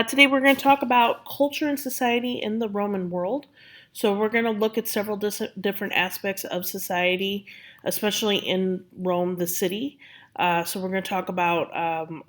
Today we're going to talk about culture and society in the Roman world. So we're going to look at several different aspects of society, especially in Rome, the city. So we're going to talk about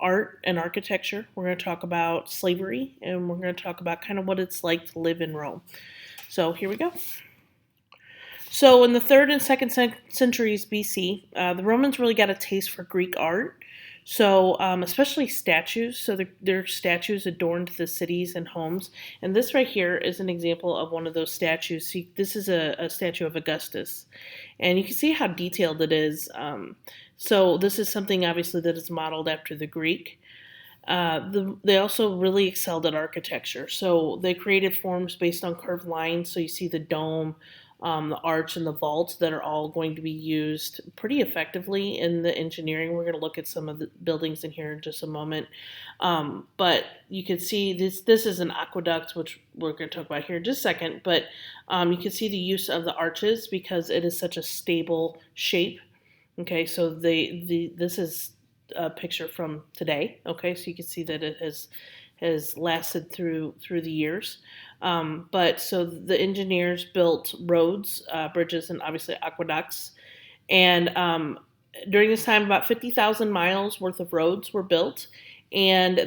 art and architecture. We're going to talk about slavery, and we're going to talk about kind of what it's like to live in Rome. So here we go. So in the third and second centuries BC, the Romans really got a taste for Greek art. So especially statues. So their statues adorned the cities and homes. And this right here is an example of one of those statues. See, this is a statue of Augustus, and you can see how detailed it is. So this is something obviously that is modeled after the Greek. They also really excelled at architecture. So they created forms based on curved lines. So you see the dome, the arch, and the vault that are all going to be used pretty effectively in the engineering. We're going to look at some of the buildings in here in just a moment. But you can see this is an aqueduct, which we're going to talk about here in just a second. But you can see the use of the arches because it is such a stable shape. Okay, so this is a picture from today. Okay, so you can see that it has lasted through the years. But so the engineers built roads, bridges, and obviously aqueducts. And during this time, about 50,000 miles worth of roads were built. And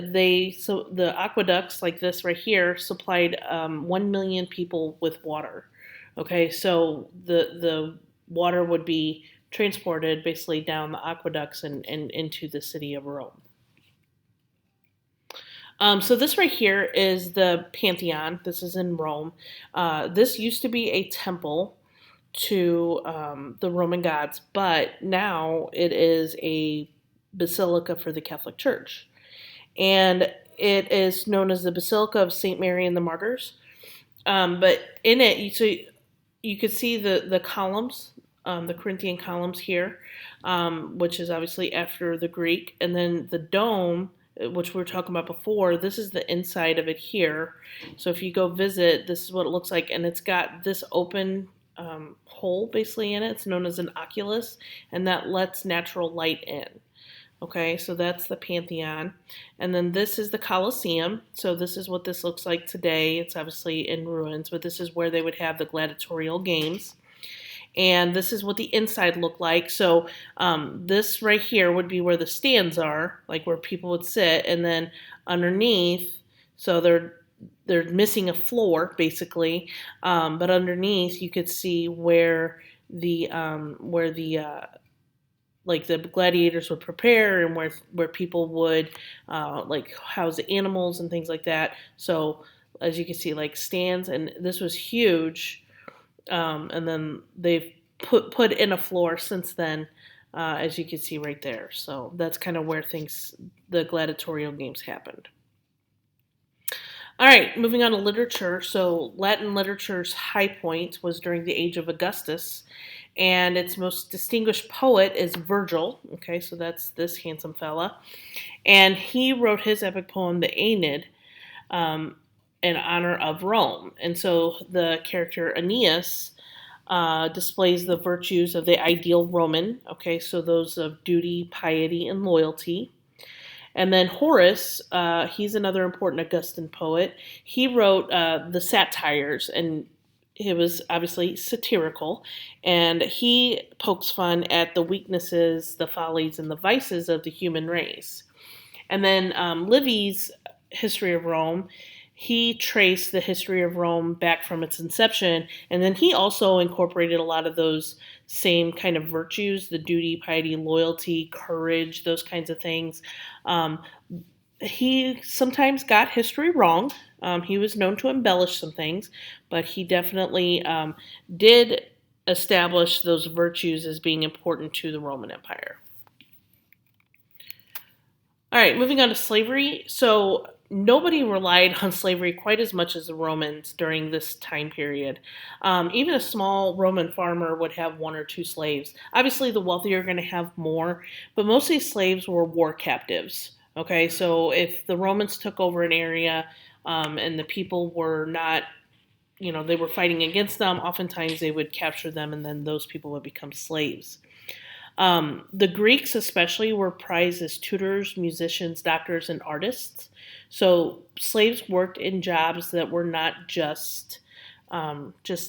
so the aqueducts like this right here supplied 1 million people with water. Okay, so the water would be transported basically down the aqueducts and into the city of Rome. So this right here is the Pantheon. This is in Rome. This used to be a temple to the Roman gods, but now it is a basilica for the Catholic Church. And it is known as the Basilica of St. Mary and the Martyrs. But in it, you could see the columns, the Corinthian columns here, which is obviously after the Greek, and then the dome, which we were talking about before. This is the inside of it here. So if you go visit, this is what it looks like, and it's got this open hole basically in it. It's known as an oculus, and that lets natural light in. Okay, so that's the Pantheon. And then this is the Colosseum. So this is what this looks like today. It's obviously in ruins, but this is where they would have the gladiatorial games. And this is what the inside looked like. So this right here would be where the stands are, like where people would sit. And then underneath, so they're missing a floor basically, but underneath you could see where the like the gladiators would prepare and where people would like house animals and things like that. So as you can see, like stands, and this was huge. And then they've put in a floor since then, as you can see right there. So that's kind of where the gladiatorial games happened. All right, moving on to literature. So Latin literature's high point was during the age of Augustus, and its most distinguished poet is Virgil. Okay, so that's this handsome fella, and he wrote his epic poem, the Aeneid, in honor of Rome. And so the character Aeneas displays the virtues of the ideal Roman. Okay, so those of duty, piety, and loyalty. And then Horace, he's another important Augustan poet. He wrote the Satires, and it was obviously satirical, and he pokes fun at the weaknesses, the follies, and the vices of the human race. And then Livy's History of Rome, he traced the history of Rome back from its inception, and then he also incorporated a lot of those same kind of virtues, the duty, piety, loyalty, courage, those kinds of things. Um, he sometimes got history wrong. He was known to embellish some things, but he definitely did establish those virtues as being important to the Roman Empire. All right, moving on to slavery. So nobody relied on slavery quite as much as the Romans during this time period. Even a small Roman farmer would have one or two slaves. Obviously, the wealthy are going to have more, but most of these slaves were war captives. Okay, so if the Romans took over an area and the people were not, they were fighting against them, oftentimes they would capture them and then those people would become slaves. The Greeks, especially, were prized as tutors, musicians, doctors, and artists. So slaves worked in jobs that were not just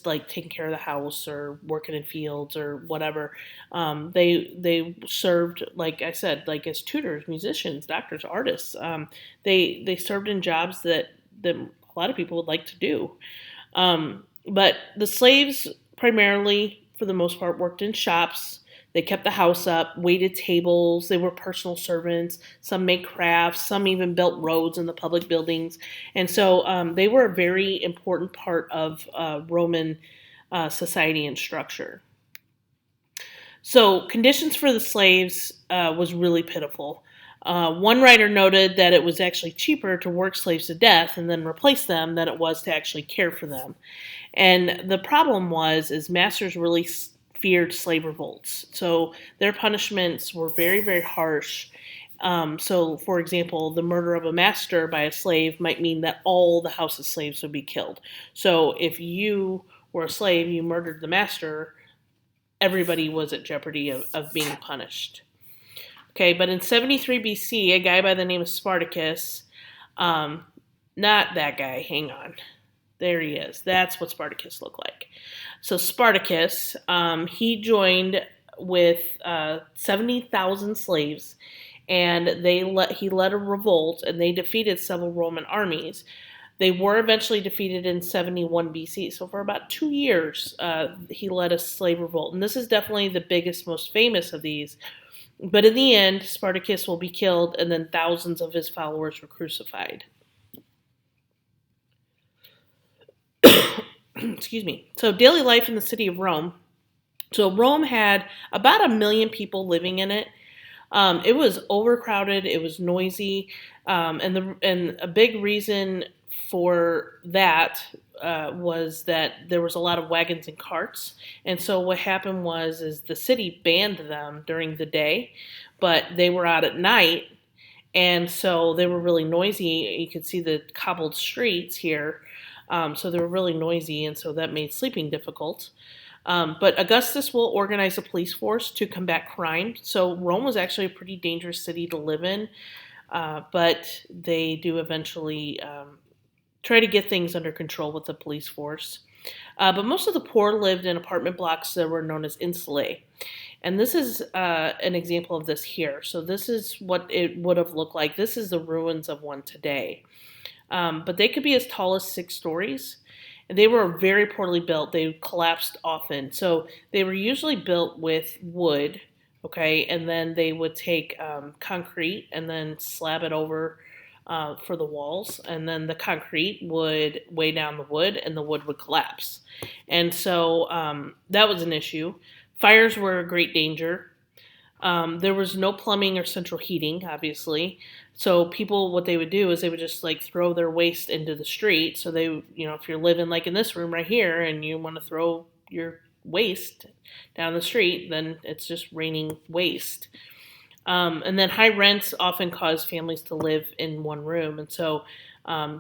like taking care of the house or working in fields or whatever. They served, like I said, like as tutors, musicians, doctors, artists. They served in jobs that a lot of people would like to do. But the slaves primarily, for the most part, worked in shops. They kept the house up, waited tables. They were personal servants. Some made crafts. Some even built roads in the public buildings. And so they were a very important part of Roman society and structure. So conditions for the slaves was really pitiful. One writer noted that it was actually cheaper to work slaves to death and then replace them than it was to actually care for them. And the problem is masters really feared slave revolts. So their punishments were very, very harsh. So, for example, the murder of a master by a slave might mean that all the house's slaves would be killed. So if you were a slave, you murdered the master, everybody was at jeopardy of being punished. Okay, but in 73 BC, a guy by the name of Spartacus, not that guy, hang on. There he is. That's what Spartacus looked like. So Spartacus, he joined with 70,000 slaves, and he led a revolt, and they defeated several Roman armies. They were eventually defeated in 71 BC. So for about 2 years, he led a slave revolt, and this is definitely the biggest, most famous of these. But in the end, Spartacus will be killed, and then thousands of his followers were crucified. Excuse me. So daily life in the city of Rome. So Rome had about 1 million people living in it. It was overcrowded. It was noisy, and a big reason for that was that there was a lot of wagons and carts. And so what happened is the city banned them during the day, but they were out at night, and so they were really noisy. You could see the cobbled streets here. So they were really noisy, and so that made sleeping difficult. But Augustus will organize a police force to combat crime. So Rome was actually a pretty dangerous city to live in, but they do eventually try to get things under control with the police force. But most of the poor lived in apartment blocks that were known as insulae. And this is an example of this here. So this is what it would have looked like. This is the ruins of one today. But they could be as tall as 6 stories. And they were very poorly built. They collapsed often. So they were usually built with wood, okay, and then they would take concrete and then slab it over for the walls. And then the concrete would weigh down the wood, and the wood would collapse. And so that was an issue. Fires were a great danger. There was no plumbing or central heating, obviously. So people, what they would do is they would just like throw their waste into the street. So they, if you're living like in this room right here and you want to throw your waste down the street, then it's just raining waste. And then high rents often caused families to live in one room. And so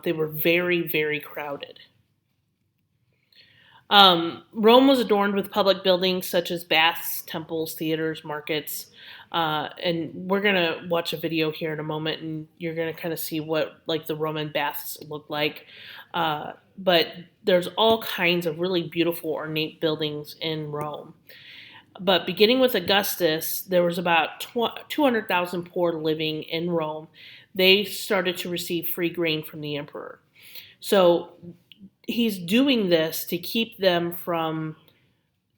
they were very, very crowded. Rome was adorned with public buildings such as baths, temples, theaters, markets. And we're going to watch a video here in a moment, and you're going to kind of see what like the Roman baths look like. But there's all kinds of really beautiful, ornate buildings in Rome. But beginning with Augustus, there was about 200,000 poor living in Rome. They started to receive free grain from the emperor. So he's doing this to keep them from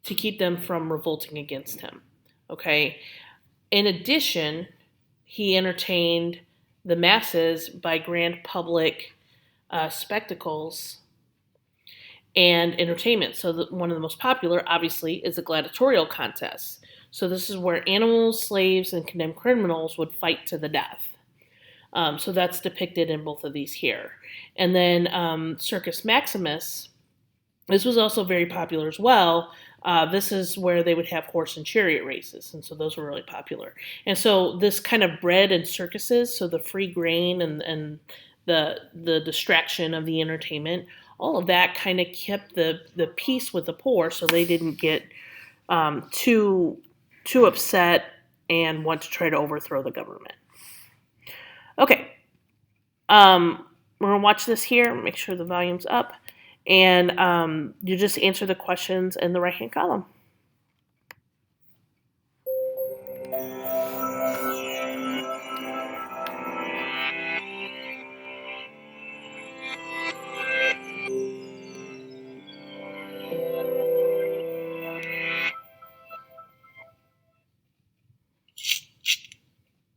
revolting against him. Okay. In addition, he entertained the masses by grand public spectacles and entertainment. So one of the most popular, obviously, is the gladiatorial contests. So this is where animals, slaves, and condemned criminals would fight to the death. So that's depicted in both of these here. And then Circus Maximus, this was also very popular as well. This is where they would have horse and chariot races, and so those were really popular. And so this kind of bread and circuses, so the free grain and the distraction of the entertainment, all of that kind of kept the peace with the poor, so they didn't get too upset and want to try to overthrow the government. Okay, We're gonna watch this here. Make sure the volume's up, and you just answer the questions in the right hand column.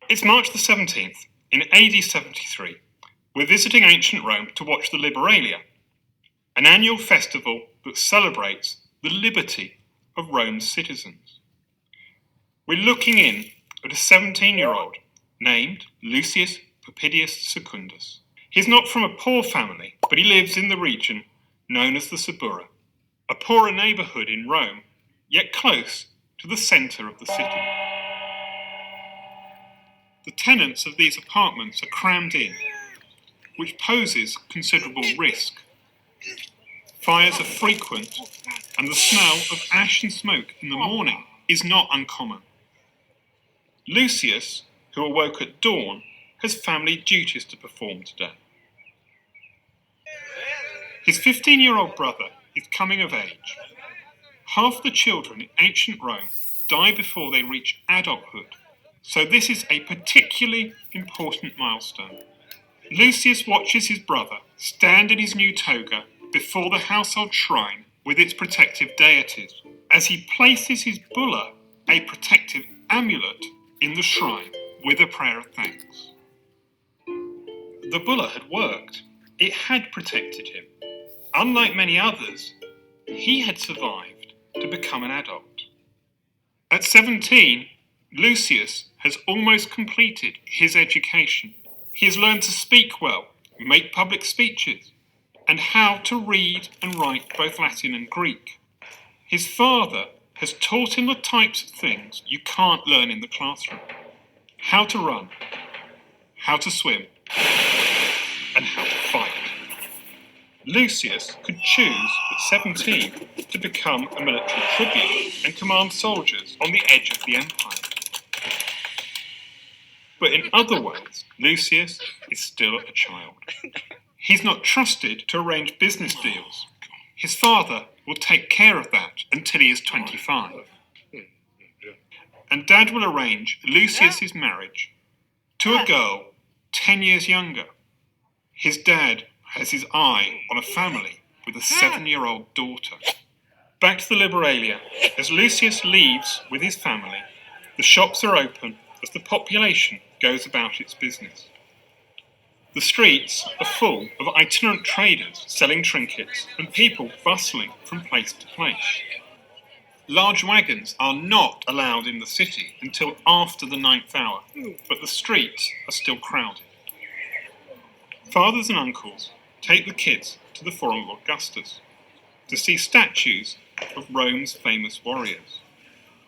It's March the 17th, in AD 73. We're visiting ancient Rome to watch the Liberalia, an annual festival that celebrates the liberty of Rome's citizens. We're looking in at a 17-year-old named Lucius Popedius Secundus. He's not from a poor family, but he lives in the region known as the Suburra, a poorer neighbourhood in Rome, yet close to the centre of the city. The tenants of these apartments are crammed in, which poses considerable risk. Fires are frequent, and the smell of ash and smoke in the morning is not uncommon. Lucius, who awoke at dawn, has family duties to perform today. His 15-year-old brother is coming of age. Half the children in ancient Rome die before they reach adulthood, so this is a particularly important milestone. Lucius watches his brother stand in his new toga before the household shrine with its protective deities, as he places his bulla, a protective amulet, in the shrine with a prayer of thanks. The bulla had worked. It had protected him. Unlike many others, he had survived to become an adult. At 17, Lucius has almost completed his education. He has learned to speak well, make public speeches, and how to read and write both Latin and Greek. His father has taught him the types of things you can't learn in the classroom. How to run, how to swim, and how to fight. Lucius could choose at 17 to become a military tribune and command soldiers on the edge of the empire. But in other ways, Lucius is still a child. He's not trusted to arrange business deals. His father will take care of that until he is 25. And Dad will arrange Lucius's marriage to a girl 10 years younger. His dad has his eye on a family with a 7-year-old daughter. Back to the Liberalia. As Lucius leaves with his family, the shops are open as the population goes about its business. The streets are full of itinerant traders selling trinkets and people bustling from place to place. Large wagons are not allowed in the city until after the 9th hour, but the streets are still crowded. Fathers and uncles take the kids to the Forum Augustus to see statues of Rome's famous warriors,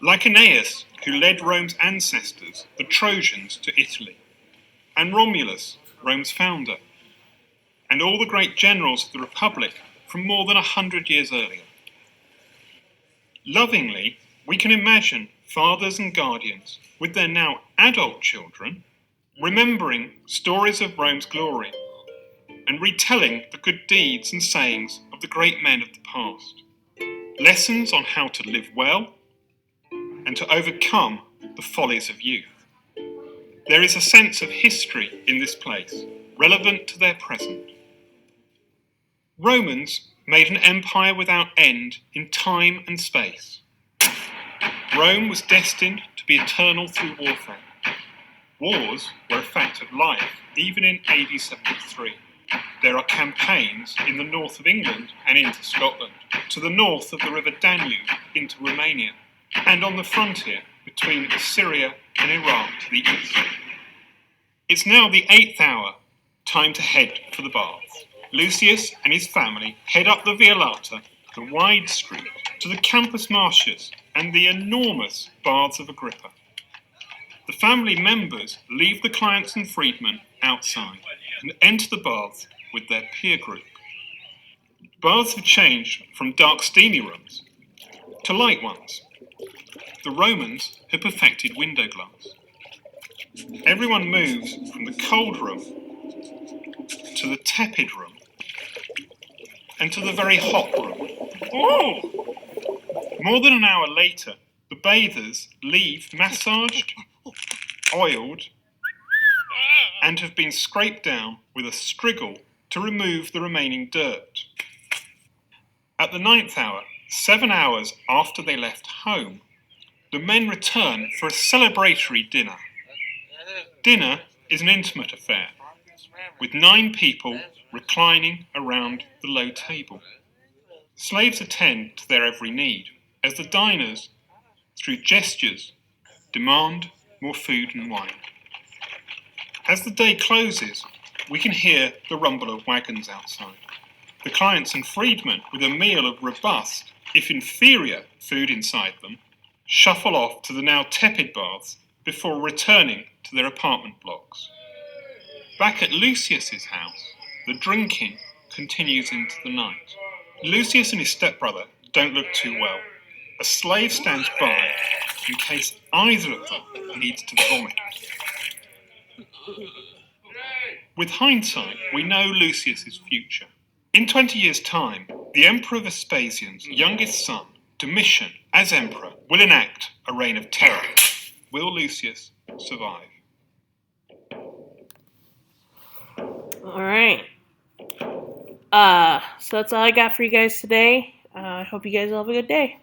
like Aeneas, who led Rome's ancestors, the Trojans, to Italy, and Romulus, Rome's founder, and all the great generals of the Republic from more than 100 years earlier. Lovingly, we can imagine fathers and guardians with their now adult children remembering stories of Rome's glory and retelling the good deeds and sayings of the great men of the past. Lessons on how to live well and to overcome the follies of youth. There is a sense of history in this place, relevant to their present. Romans made an empire without end in time and space. Rome was destined to be eternal through warfare. Wars were a fact of life, even in AD 73. There are campaigns in the north of England and into Scotland, to the north of the river Danube into Romania, and on the frontier between Syria and Iraq to the east. It's now the 8th hour, time to head for the baths. Lucius and his family head up the Via Lata, the wide street, to the Campus Martius and the enormous Baths of Agrippa. The family members leave the clients and freedmen outside and enter the baths with their peer group. Baths have changed from dark steamy rooms to light ones. The Romans had perfected window glass. Everyone moves from the cold room to the tepid room and to the very hot room. Oh! More than an hour later, the bathers leave massaged, oiled, and have been scraped down with a striggle to remove the remaining dirt. At the 9th hour, 7 hours after they left home, the men return for a celebratory dinner. Dinner is an intimate affair, with 9 people reclining around the low table. Slaves attend to their every need, as the diners, through gestures, demand more food and wine. As the day closes, we can hear the rumble of wagons outside. The clients and freedmen, with a meal of robust, if inferior, food inside them, shuffle off to the now tepid baths before returning to their apartment blocks. Back at Lucius's house, the drinking continues into the night. Lucius and his stepbrother don't look too well. A slave stands by in case either of them needs to vomit. With hindsight, we know Lucius's future. In 20 years' time, the Emperor Vespasian's youngest son, Domitian, as emperor, will enact a reign of terror. Will Lucius survive? All right. So that's all I got for you guys today. I hope you guys all have a good day.